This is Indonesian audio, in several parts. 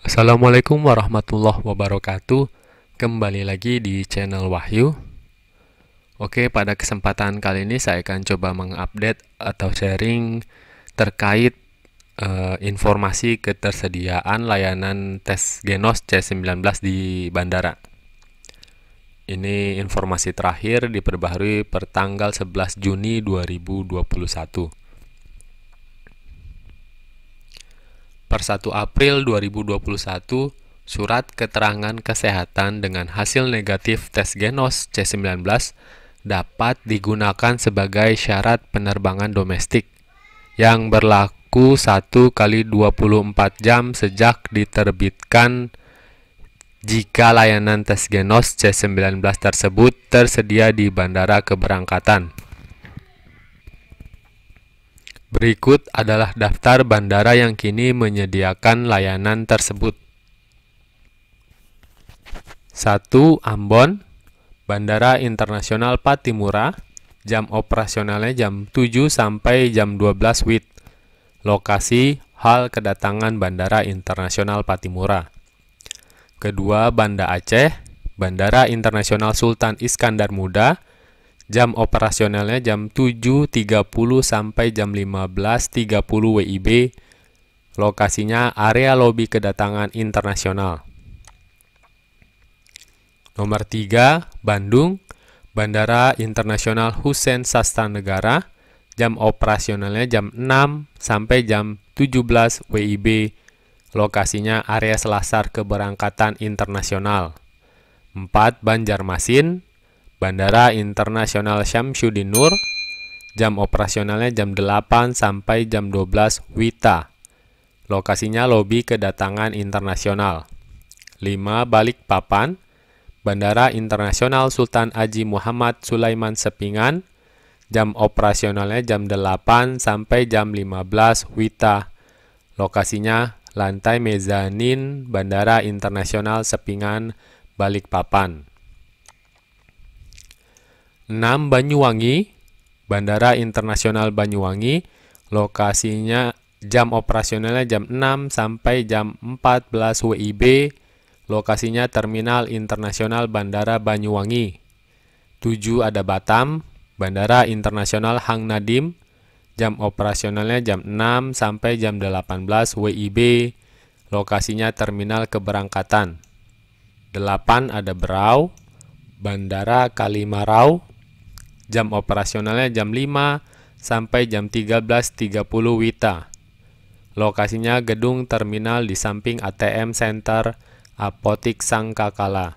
Assalamualaikum warahmatullahi wabarakatuh. Kembali lagi di channel Wahyu. Oke, pada kesempatan kali ini saya akan coba mengupdate atau sharing terkait informasi ketersediaan layanan tes Genos C19 di bandara. Ini informasi terakhir diperbaharui per tanggal 11 Juni 2021. Per 1 April 2021, surat keterangan kesehatan dengan hasil negatif tes Genos C19 dapat digunakan sebagai syarat penerbangan domestik yang berlaku 1 kali 24 jam sejak diterbitkan jika layanan tes Genos C19 tersebut tersedia di bandara keberangkatan. Berikut adalah daftar bandara yang kini menyediakan layanan tersebut. 1. Ambon, Bandara Internasional Pattimura, jam operasionalnya jam 7 sampai jam 12 WIB. Lokasi hal kedatangan Bandara Internasional Pattimura. Kedua, Banda Aceh, Bandara Internasional Sultan Iskandar Muda, jam operasionalnya jam 7.30 sampai jam 15.30 WIB. Lokasinya area lobi kedatangan internasional. Nomor 3, Bandung, Bandara Internasional Husein Sastranegara, jam operasionalnya jam 6 sampai jam 17 WIB. Lokasinya area selasar keberangkatan internasional. 4, Banjarmasin, Bandara Internasional Syamsuddin Nur, jam operasionalnya jam 8 sampai jam 12 WITA. Lokasinya lobi kedatangan internasional. 5, Balikpapan, Bandara Internasional Sultan Haji Muhammad Sulaiman Sepinggan, jam operasionalnya jam 8 sampai jam 15 WITA. Lokasinya lantai mezanin Bandara Internasional Sepinggan, Balikpapan. 6, Banyuwangi, Bandara Internasional Banyuwangi, lokasinya jam operasionalnya jam 6 sampai jam 14 WIB, lokasinya Terminal Internasional Bandara Banyuwangi. 7, ada Batam, Bandara Internasional Hang Nadim, jam operasionalnya jam 6 sampai jam 18 WIB, lokasinya Terminal Keberangkatan. 8, ada Berau, Bandara Kalimarau, jam operasionalnya jam 5 sampai jam 13.30 WITA. Lokasinya gedung terminal di samping ATM Center Apotik Sangkakala.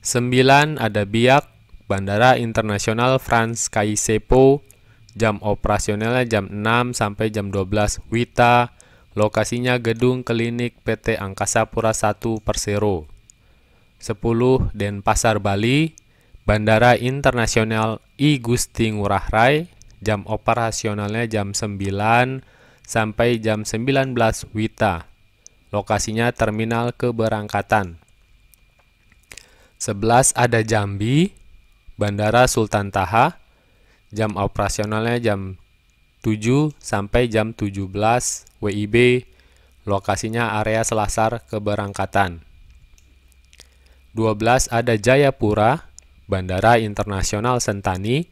9, ada Biak, Bandara Internasional Frans Kaisiepo, jam operasionalnya jam 6 sampai jam 12 WITA. Lokasinya gedung klinik PT Angkasa Pura I Persero. 10, Denpasar Bali, Bandara Internasional I Gusti Ngurah Rai, jam operasionalnya jam 9 sampai jam 19 WITA. Lokasinya Terminal Keberangkatan. 11, ada Jambi, Bandara Sultan Taha, jam operasionalnya jam 7 sampai jam 17 WIB. Lokasinya area selasar keberangkatan. 12, ada Jayapura, Bandara Internasional Sentani,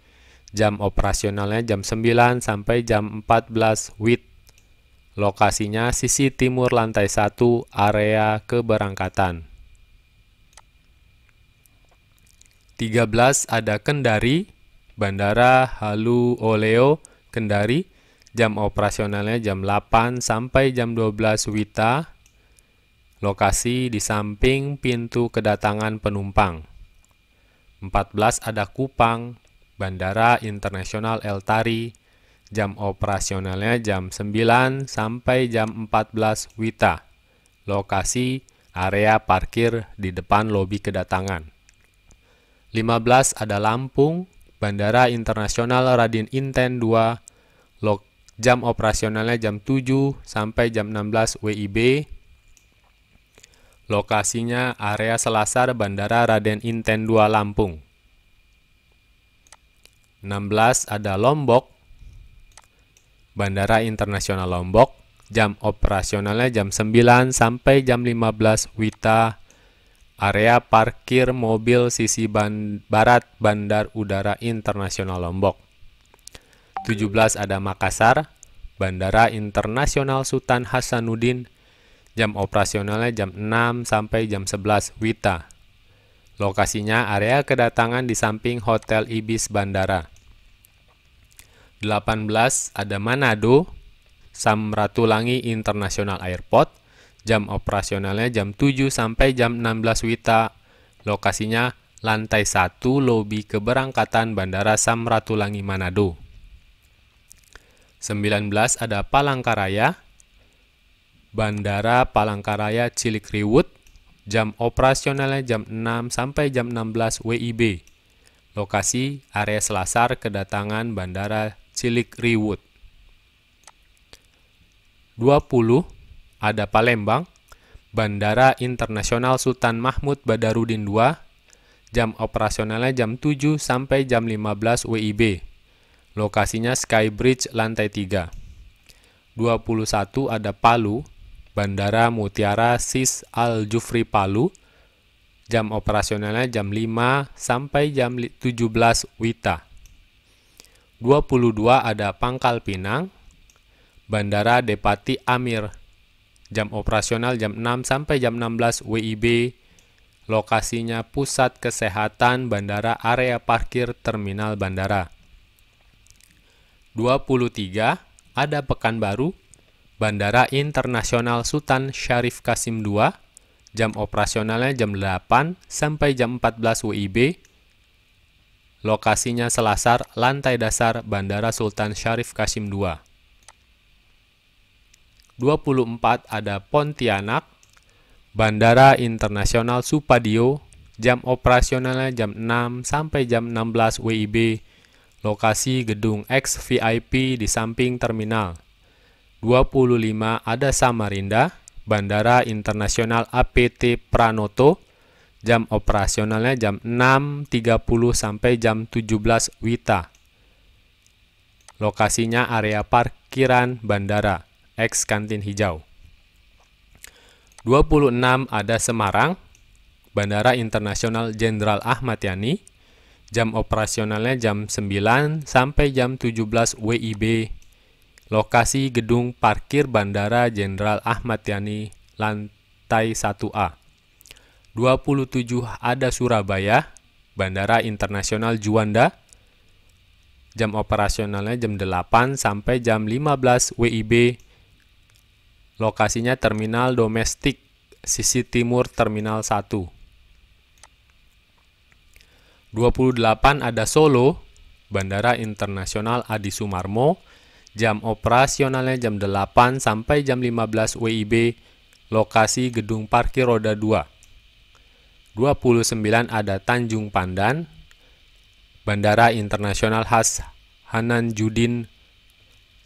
jam operasionalnya jam 9 sampai jam 14 WIB. Lokasinya sisi timur lantai 1 area keberangkatan. 13, ada Kendari, Bandara Halu Oleo, Kendari, jam operasionalnya jam 8 sampai jam 12 WITA. Lokasi di samping pintu kedatangan penumpang. 14, ada Kupang, Bandara Internasional El Tari, jam operasionalnya jam 9 sampai jam 14 WITA. Lokasi area parkir di depan lobi kedatangan. 15, ada Lampung, Bandara Internasional Raden Inten II, jam operasionalnya jam 7 sampai jam 16 WIB. Lokasinya area selasar Bandara Raden Inten II Lampung. 16, ada Lombok, Bandara Internasional Lombok, Jam operasionalnya jam 9 sampai jam 15 WITA. Area parkir mobil sisi barat Bandar Udara Internasional Lombok. 17 ada Makassar, Bandara Internasional Sultan Hasanuddin. Jam operasionalnya jam 6 sampai jam 11 WITA. Lokasinya area kedatangan di samping Hotel Ibis Bandara. 18 ada Manado, Samratulangi International Airport. Jam operasionalnya jam 7 sampai jam 16 WITA. Lokasinya lantai 1 lobi keberangkatan Bandara Samratulangi Manado. 19 ada Palangkaraya, Bandara Palangkaraya Cilikriwut. Jam operasionalnya jam 6 sampai jam 16 WIB. Lokasi area selasar kedatangan Bandara Cilikriwut. 20 ada Palembang, Bandara Internasional Sultan Mahmud Badarudin II. Jam operasionalnya jam 7 sampai jam 15 WIB. Lokasinya Skybridge lantai 3. 21 ada Palu, Bandara Mutiara Sis Al Jufri Palu. Jam operasionalnya jam 5 sampai jam 17 WITA. 22 ada Pangkal Pinang, Bandara Depati Amir. Jam operasional jam 6 sampai jam 16 WIB. Lokasinya Pusat Kesehatan Bandara Area Parkir Terminal Bandara. 23 ada Pekanbaru, Bandara Internasional Sultan Syarif Kasim II. Jam operasionalnya jam 8 sampai jam 14 WIB. Lokasinya selasar lantai dasar Bandara Sultan Syarif Kasim II. 24 ada Pontianak, Bandara Internasional Supadio. Jam operasionalnya jam 6 sampai jam 16 WIB. Lokasi gedung X VIP di samping terminal. 25 ada Samarinda, Bandara Internasional APT Pranoto. Jam operasionalnya jam 6.30 sampai jam 17 WITA. Lokasinya area parkiran bandara, X Kantin Hijau. 26 ada Semarang, Bandara Internasional Jenderal Ahmad Yani. Jam operasionalnya jam 9 sampai jam 17 WIB. Lokasi gedung parkir Bandara Jenderal Ahmad Yani, lantai 1A. 27 ada Surabaya, Bandara Internasional Juanda. Jam operasionalnya jam 8 sampai jam 15 WIB. Lokasinya terminal domestik sisi timur Terminal 1. 28 ada Solo, Bandara Internasional Adi Sumarmo. Jam operasionalnya jam 8 sampai jam 15 WIB. Lokasi gedung parkir roda 2. 29 ada Tanjung Pandan, Bandara Internasional Has Hananjudin.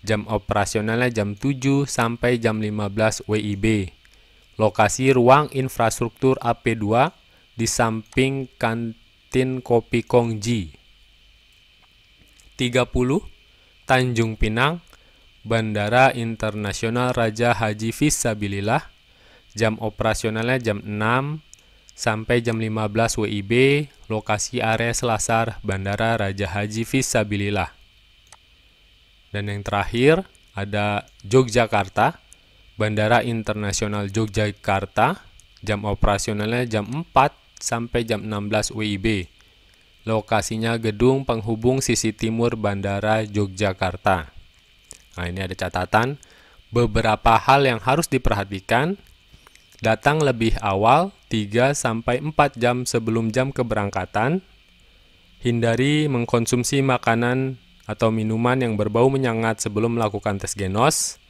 Jam operasionalnya jam 7 sampai jam 15 WIB. Lokasi ruang infrastruktur AP2 di samping kantin Kopi Kongji. 30 Tanjung Pinang, Bandara Internasional Raja Haji Fisabilillah. Jam operasionalnya jam 6 sampai jam 15 WIB. Lokasi area selasar Bandara Raja Haji Fisabilillah. Dan yang terakhir ada Yogyakarta, Bandara Internasional Yogyakarta. Jam operasionalnya jam 4 sampai jam 16 WIB. Lokasinya gedung penghubung sisi timur Bandara Yogyakarta. Nah, ini ada catatan beberapa hal yang harus diperhatikan. Datang lebih awal 3 sampai 4 jam sebelum jam keberangkatan. Hindari mengkonsumsi makanan atau minuman yang berbau menyengat sebelum melakukan tes genos.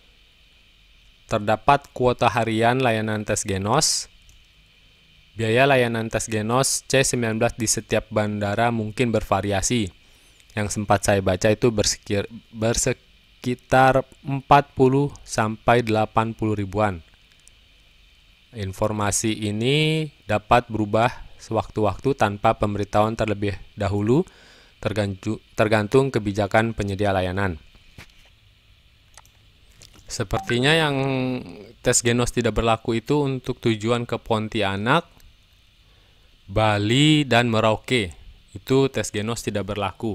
Terdapat kuota harian layanan tes genos. Biaya layanan tes genos C19 di setiap bandara mungkin bervariasi. Yang sempat saya baca itu bersekitar 40 sampai 80 ribuan. Informasi ini dapat berubah sewaktu-waktu tanpa pemberitahuan terlebih dahulu, tergantung kebijakan penyedia layanan. Sepertinya yang tes genos tidak berlaku itu untuk tujuan ke Pontianak, Bali, dan Merauke. Itu tes genos tidak berlaku.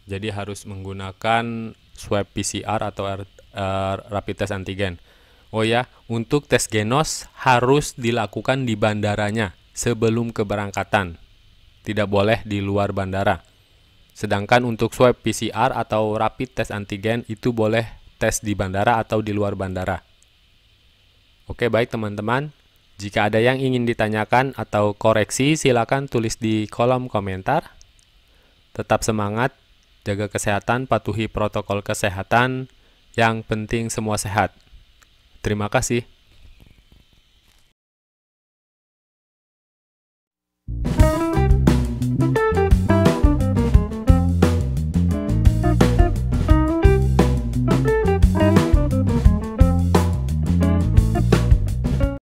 Jadi harus menggunakan swab PCR atau rapid test antigen. Oh ya, untuk tes genos harus dilakukan di bandaranya sebelum keberangkatan. Tidak boleh di luar bandara. Sedangkan untuk swab PCR atau rapid test antigen itu boleh tes di bandara atau di luar bandara. Oke, baik teman-teman. Jika ada yang ingin ditanyakan atau koreksi, silakan tulis di kolom komentar. Tetap semangat, jaga kesehatan, patuhi protokol kesehatan. Yang penting semua sehat. Terima kasih.